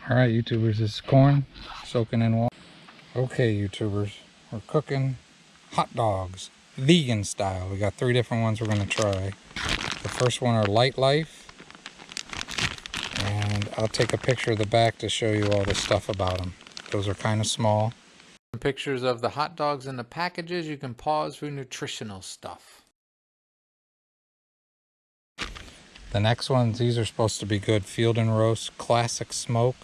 Alright YouTubers, this is corn soaking in water. Okay YouTubers, we're cooking hot dogs, vegan style. We got 3 different ones we're going to try. The first one are Light Life, and I'll take a picture of the back to show you all the stuff about them. Those are kind of small. Pictures of the hot dogs in the packages. You can pause for nutritional stuff. The next ones, these are supposed to be good. Field and Roast Classic Smoke.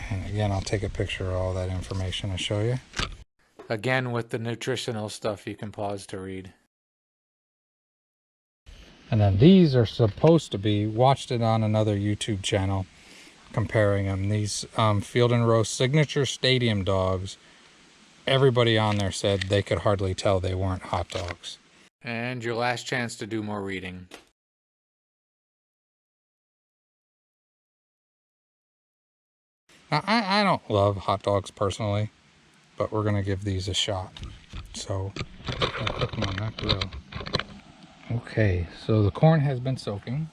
And again, I'll take a picture of all that information to show you. Again, with the nutritional stuff, you can pause to read. And then these are supposed to be, watched it on another YouTube channel, comparing them. These Field and Roast Signature Stadium Dogs, everybody on there said they could hardly tell they weren't hot dogs. And your last chance to do more reading. Now, I don't love hot dogs personally, but we're going to give these a shot. So, I'll cook them on that grill. Okay, so the corn has been soaking.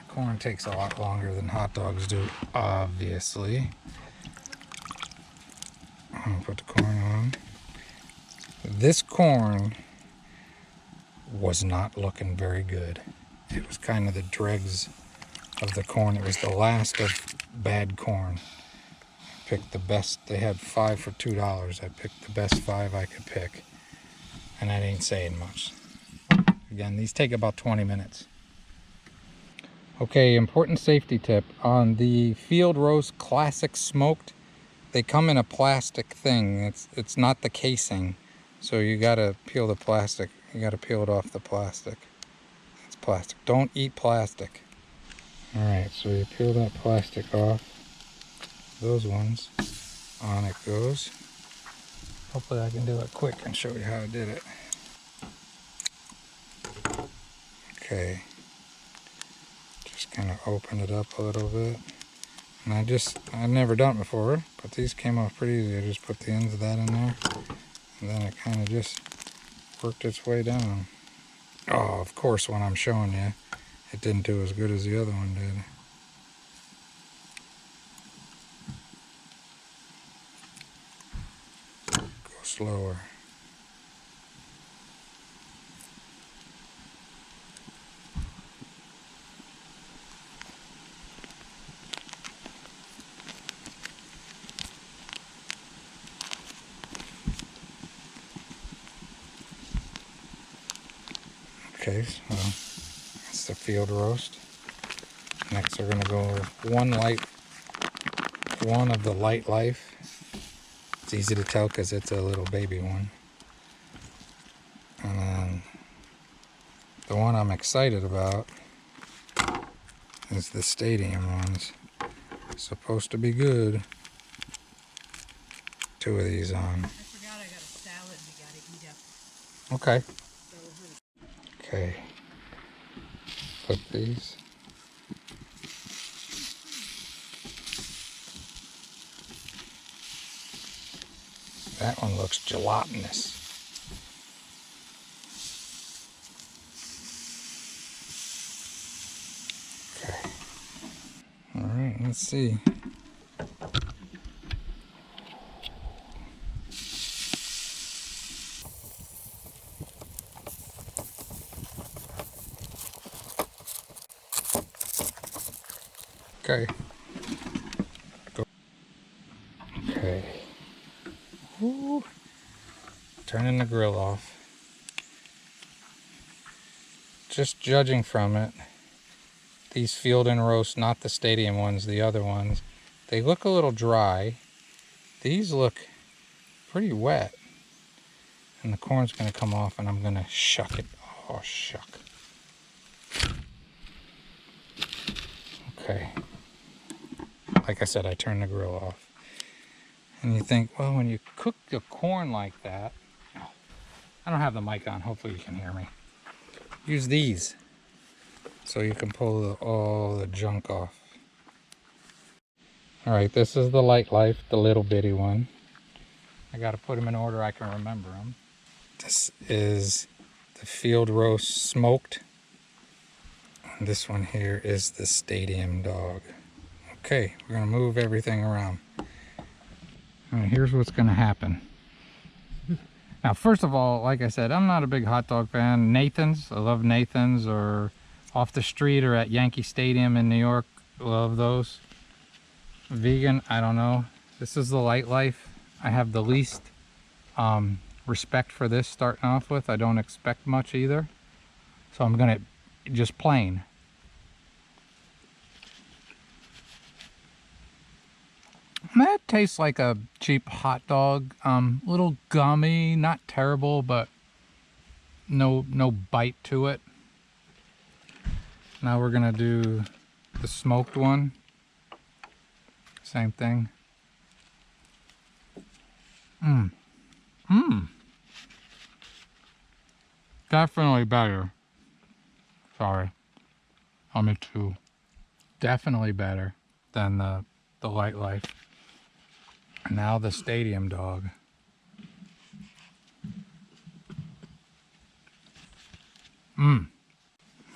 Corn takes a lot longer than hot dogs do, obviously. I'm going to put the corn on. This corn was not looking very good. It was kind of the dregs of the corn. It was the last of bad corn. I picked the best. They had 5 for $2. I picked the best 5 I could pick. And that ain't saying much. Again, these take about 20 minutes. Okay, important safety tip. On the Field Roast Classic Smoked, they come in a plastic thing. It's not the casing. So you gotta peel the plastic. You gotta peel it off the plastic. It's plastic. Don't eat plastic. Alright, so you peel that plastic off. Those ones. On it goes. Hopefully I can do it quick and show you how I did it. Okay. Just kind of open it up a little bit. And I've never done it before, but these came off pretty easy. I just put the ends of that in there. And then it kind of just worked its way down. Oh, of course, when I'm showing you, it didn't do as good as the other one did. Go slower. Okay, so that's the Field Roast. Next we're gonna go with one of the Light Life. It's easy to tell because it's a little baby one. And then the one I'm excited about is the Stadium ones. Supposed to be good. 2 of these on. I forgot I got a salad we gotta eat up. Okay. Okay. Put these. That one looks gelatinous. Okay. Alright, let's see. Okay. Go. Okay. Woo. Turning the grill off. Just judging from it, these Field and Roast, not the Stadium ones, the other ones, they look a little dry. These look pretty wet. And the corn's going to come off and I'm going to shuck it. Oh, shuck. Okay. Like I said, I turned the grill off. And you think, well, when you cook the corn like that, I don't have the mic on, hopefully you can hear me. Use these so you can pull all the junk off. Alright, this is the Light Life, the little bitty one. I gotta put them in order I can remember them. This is the Field Roast Smoked. And this one here is the Stadium Dog. Okay, we're gonna move everything around. And here's what's gonna happen. Now, first of all, like I said, I'm not a big hot dog fan. Nathan's, I love Nathan's, or off the street or at Yankee Stadium in New York, love those. Vegan, I don't know. This is the Light Life. I have the least respect for this starting off with. I don't expect much either. So I'm gonna just plain. That tastes like a cheap hot dog. Little gummy, not terrible, but no bite to it. Now we're gonna do the smoked one. Same thing. Definitely better. Sorry. I'm at 2. Definitely better than the Light Life. And now the Stadium Dog.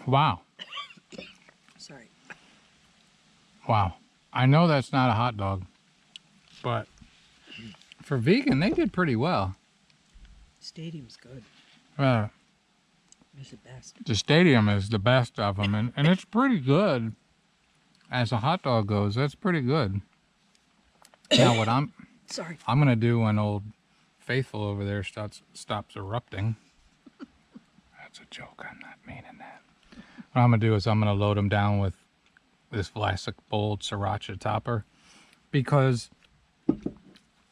Wow. Sorry. Wow. I know that's not a hot dog, but for vegan, they did pretty well. Stadium's good. It's the best. The Stadium is the best of them, and it's pretty good. As a hot dog goes, that's pretty good. Now what I'm gonna do when old Faithful over there stops erupting. That's a joke. I'm not meaning that. What I'm gonna do is I'm gonna load them down with this Vlasic Bold Sriracha topper, because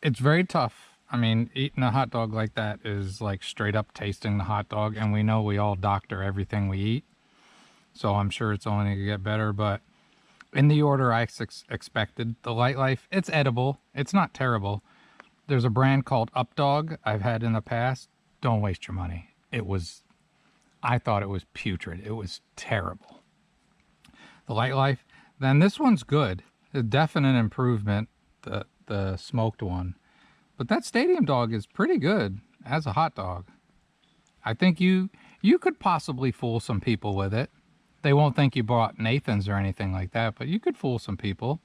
it's very tough. I mean, eating a hot dog like that is like straight up tasting the hot dog, and we know we all doctor everything we eat, so I'm sure it's only gonna get better. But in the order I expected, the Light Life, it's edible. It's not terrible. There's a brand called Updog I've had in the past. Don't waste your money. I thought it was putrid. It was terrible. The Light Life, then this one's good. A definite improvement, the smoked one. But that Stadium Dog is pretty good as a hot dog. I think you could possibly fool some people with it. They won't think you bought Nathan's or anything like that, but you could fool some people.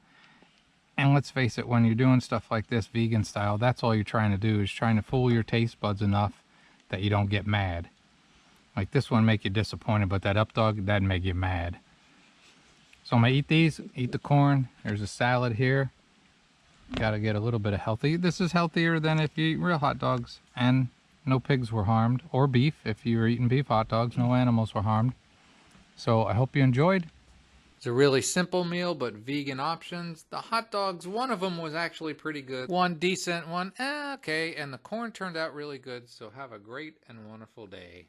And let's face it, when you're doing stuff like this vegan style, that's all you're trying to do, is trying to fool your taste buds enough that you don't get mad. Like this one make you disappointed, but that Updog, that'd make you mad. So I'm gonna eat these, eat the corn. There's a salad here. Gotta get a little bit of healthy. This is healthier than if you eat real hot dogs, and no pigs were harmed, or beef. If you were eating beef hot dogs, no animals were harmed. So I hope you enjoyed. It's a really simple meal, but vegan options. The hot dogs, one of them was actually pretty good. One decent, one okay, and the corn turned out really good. So have a great and wonderful day.